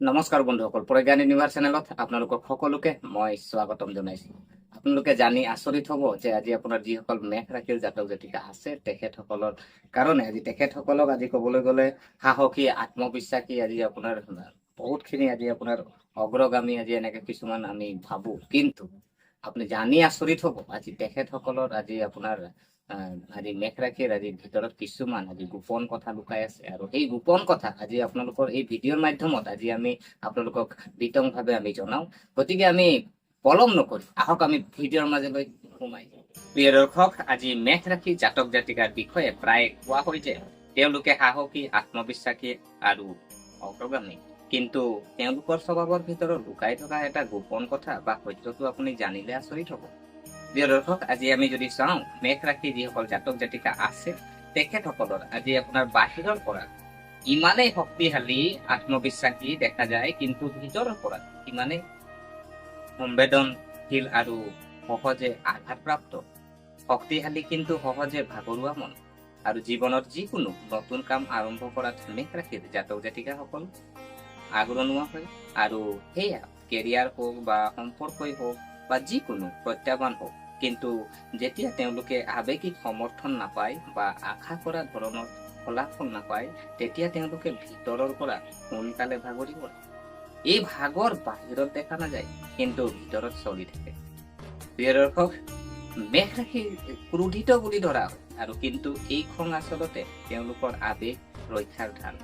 নমস্কাৰ বন্ধুসকল, প্ৰজ্ঞান ইউনিভাৰ চেনেলত আপোনালোকক সকলোকে মই স্বাগতম জনাইছো। আপোনালোকে জানি আচৰিত হ'ব যে আজি আপোনাৰ যিসকল মেঘ ৰাশিৰ জাতক জাতিকা আছে তেখেতসকলৰ কাৰণে তেখেতসকলক আজি ক'বলৈ গ'লে সাহসী আত্মবিশ্বাসী আজি আপোনাৰ বহুতখিনি আজি আপোনাৰ অগ্ৰগামী আজি এনেকে কিছুমান আমি ভাবো, কিন্তু আপুনি জানি আচৰিত হ'ব আজি তেখেতসকলৰ আজি আপোনাৰ আজি মেঘ ৰাশিৰ আজি ভিতৰত কিছুমান আজি গোপন কথা লুকাই আছে, আৰু সেই গোপন কথা আজি আপোনালোকৰ এই ভিডিঅ'ৰ মাধ্যমত আজি আমি আপোনালোকক বিতংভাৱে আমি জনাওঁ। গতিকে আমি পলম নকৰি আহক আমি ভিডিঅ'ৰ মাজলৈ সোমাই যাওঁ। প্ৰিয় দৰ্শক, আজি মেঘ ৰাশি জাতক জাতিকাৰ বিষয়ে প্ৰায় কোৱা হয় যে তেওঁলোকে সাহসী, আত্মবিশ্বাসী আৰু অগ্ৰগামী, কিন্তু তেওঁলোকৰ স্বভাৱৰ ভিতৰত লুকাই থকা এটা গোপন কথা বা সত্যটো আপুনি জানিলে আচৰিত হ'ব। প্ৰিয় দৰ্শক, আজি আমি যদি চাওঁ মেঘ ৰাশি যিসকল জাতক জাতিকা আছে তেখেতসকলৰ আজি আপোনাৰ বাহিৰৰ পৰা ইমানেই শক্তিশালী আত্মবিশ্বাসী দেখা যায়, কিন্তু ভিতৰৰ পৰা ইমানেই সংবেদনশীল আৰু সহজে আঘাতপ্ৰাপ্ত, শক্তিশালী কিন্তু সহজে ভাগৰুৱা মন, আৰু জীৱনত যিকোনো নতুন কাম আৰম্ভ কৰাত মেঘ ৰাশিৰ জাতক জাতিকাসকল আগ্ৰহ হয়। আৰু সেয়া কেৰিয়াৰ হওক বা সম্পৰ্কই হওক বা যিকোনো প্ৰত্যাহ্বান হওক, কিন্তু যেতিয়া তেওঁলোকে আৱেগিক সমৰ্থন নাপায় বা আশা কৰা ধৰণৰ ফলাফল নাপায়, তেতিয়া তেওঁলোকে ভিতৰৰ পৰা সোনকালে ভাগৰি পৰে। এই ভাগৰ বাহিৰত দেখা নাযায়, কিন্তু ভিতৰত চলি থাকে। প্ৰিয় দৰ্শক, মেঘ ৰাশি ক্ৰোধিত বুলি ধৰা হয়, আৰু কিন্তু এই খং আচলতে তেওঁলোকৰ আৱেগ ৰক্ষাৰ ধান।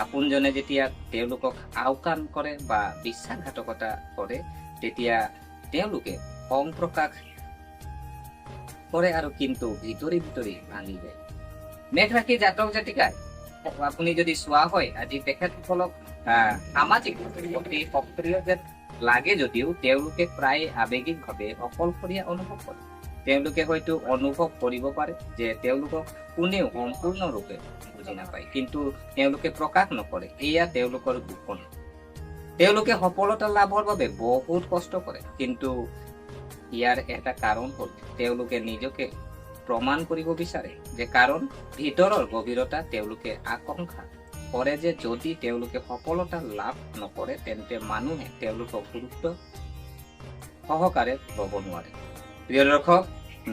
আপোনজনে যেতিয়া তেওঁলোকক আওকাণ কৰে বা বিশ্বাসঘাতকতা কৰে, তেতিয়া তেওঁলোকে খং প্ৰকাশ কৰে, আৰু কিন্তু ভিতৰি ভিতৰি ভাঙি যায়। মেঘ ৰাশি জাতক জাতিকাই আপুনি যদি চোৱা হয় আজি তেখেতসকলক সামাজিক অতি সক্ৰিয় যেন লাগে, যদিও তেওঁলোকে প্ৰায় আৱেগিকভাৱে অকলশৰীয়া অনুভৱ কৰে। তেওঁলোকে হয়তো অনুভৱ কৰিব পাৰে যে তেওঁলোকক কোনেও সম্পূৰ্ণৰূপে বুজি নাপায়, কিন্তু তেওঁলোকে প্ৰকাশ নকৰে। এয়া তেওঁলোকৰ গোপন। তেওঁলোকে সফলতা লাভৰ বাবে বহুত কষ্ট কৰে, কিন্তু ইয়াৰ এটা কাৰণ হ'ল তেওঁলোকে নিজকে প্ৰমাণ কৰিব বিচাৰে, যে কাৰণ ভিতৰৰ গভীৰতা তেওঁলোকে আকাংক্ষা কৰে যে যদি তেওঁলোকে সফলতা লাভ নকৰে তেন্তে মানুহে তেওঁলোকক গুৰুত্ব সহকাৰে ল'ব নোৱাৰে। প্ৰিয় দৰ্শক,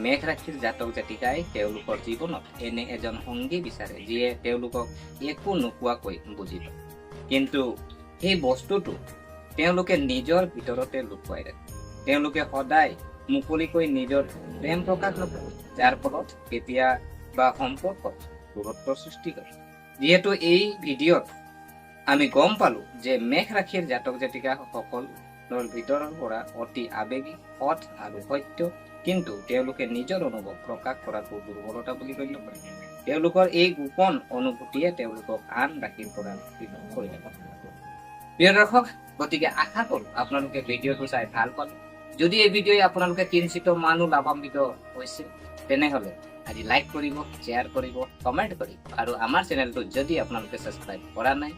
মেঘ ৰাশিৰ জাতক জাতিকাই তেওঁলোকৰ জীৱনত এনে এজন সংগী বিচাৰে যিয়ে তেওঁলোকক একো নোকোৱাকৈ বুজি পায়, কিন্তু সেই বস্তুটো তেওঁলোকে নিজৰ ভিতৰতে লুকুৱাই ৰাখে। তেওঁলোকে সদায় মুকলিকৈ নিজৰ প্ৰেম প্ৰকাশ নকৰে, যাৰ ফলত কেতিয়াবা সম্পৰ্কত দূৰত্বৰ সৃষ্টি কৰে। যিহেতু এই ভিডিঅ'ত আমি গম পালো যে মেঘ ৰাশিৰ জাতক জাতিকা সকলৰ ভিতৰৰ পৰা অতি আৱেগিক, সৎ আৰু সত্য, কিন্তু তেওঁলোকে নিজৰ অনুভৱ প্ৰকাশ কৰাটো দুৰ্বলতা বুলি গণ্য কৰে। তেওঁলোকৰ এই গোপন অনুভূতিয়ে তেওঁলোকক আন ৰাশিৰ পৰা পৃথক কৰি ৰাখে। প্ৰিয় দৰ্শক, গতিকে আশা কৰো আপোনালোকে ভিডিঅ'টো চাই ভাল পালে। যদি এই ভিডিঅ'ই আপোনালোকে কিঞ্চিত মানুহ লাভান্বিত হৈছে, তেনেহ'লে আজি লাইক কৰিব, শ্বেয়াৰ কৰিব, কমেণ্ট কৰিব, আৰু আমাৰ চেনেলটো যদি আপোনালোকে ছাবস্ক্ৰাইব কৰা নাই,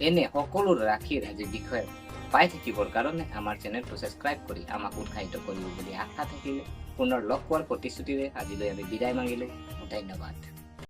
এনে সকলো ৰাশিৰ আজি বিষয়ে পাই থাকিবৰ কাৰণে আমাৰ চেনেলটো ছাবস্ক্ৰাইব কৰি আমাক উৎসাহিত কৰিব বুলি আশা থাকিলে পুনৰ লগ পোৱাৰ প্ৰতিশ্ৰুতিৰে আজিলৈ আমি বিদায় মাগিলোঁ। ধন্যবাদ।